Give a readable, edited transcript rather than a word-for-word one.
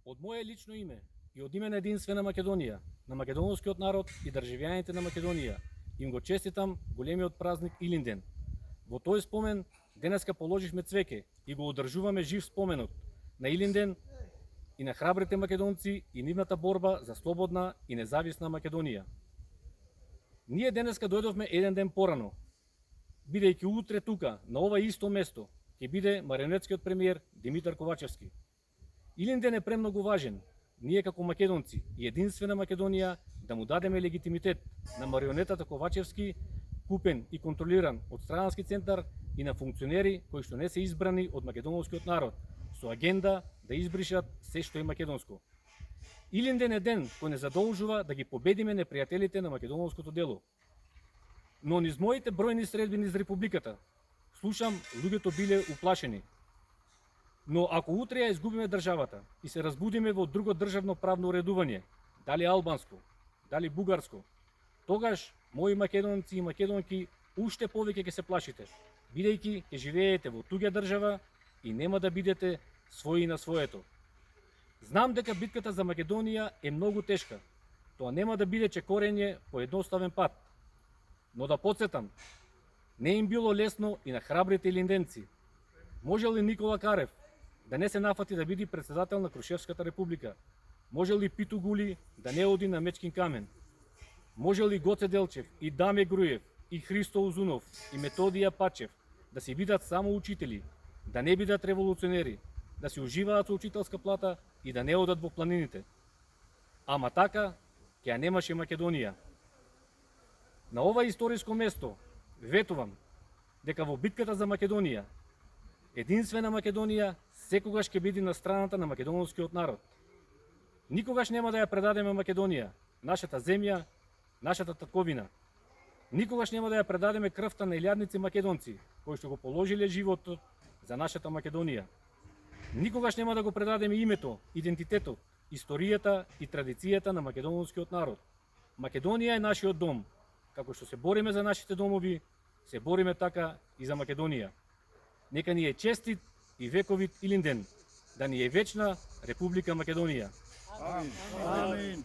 Од мое лично име и од име на Единствена Македонија, на македонскиот народ и државјаните на Македонија, им го честитам големиот празник Илинден. Во тој спомен денеска положивме цвеќе и го одржуваме жив споменот на Илинден и на храбрите македонци и нивната борба за слободна и независна Македонија. Ние денеска дојдовме еден ден порано, бидејќи утре тука, на ова исто место, ќе биде марионетскиот премиер Димитар Ковачевски. Илинден е премногу важен, ние како македонци и Единствена Македонија да му дадеме легитимитет на марионетата Ковачевски, купен и контролиран од странски центар и на функционери кои што не се избрани од македонскиот народ, со агенда да избришат се што е македонско. Илинден е ден кој не задолжува да ги победиме непријателите на македонското дело. Но низ моите бројни средби низ Републиката, слушам луѓето биле уплашени. Но ако утре ја изгубиме државата и се разбудиме во друго државно правно уредување, дали албанско, дали бугарско, тогаш мои македонци и македонки уште повеќе ќе се плашите, бидејќи ќе живеете во туѓа држава и нема да бидете своји на своето. Знам дека битката за Македонија е многу тешка. Тоа нема да биде чекорење по едноставен пат. Но да подсетам, не им било лесно и на храбрите илинденци. Може ли Никола Карев да не се нафати да биде председател на Крушевската република? Може ли Питу Гули да не оди на Мечкин камен? Може ли Гоце Делчев и Даме Груев и Христо Узунов и Методија Пачев да си бидат само учители, да не бидат револуционери, да си уживаат со учителска плата и да не одат во планините? Ама така ќе ја немаше Македонија. На ова историско место ветувам дека во битката за Македонија, Единствена Македонија секогаш ќе биде на страната на македонскиот народ. Никогаш нема да ја предадеме Македонија, нашата земја, нашата татковина. Никогаш нема да ја предадеме крвта на илјадници македонци кои што го положиле животот за нашата Македонија. Никогаш нема да го предадеме името, идентитетот, историјата и традицијата на македонскиот народ. Македонија е нашиот дом. Како што се бориме за нашите домови, се бориме така и за Македонија. Нека ни е честит и вековит Илинден, да ни е вечна Република Македонија. Амин.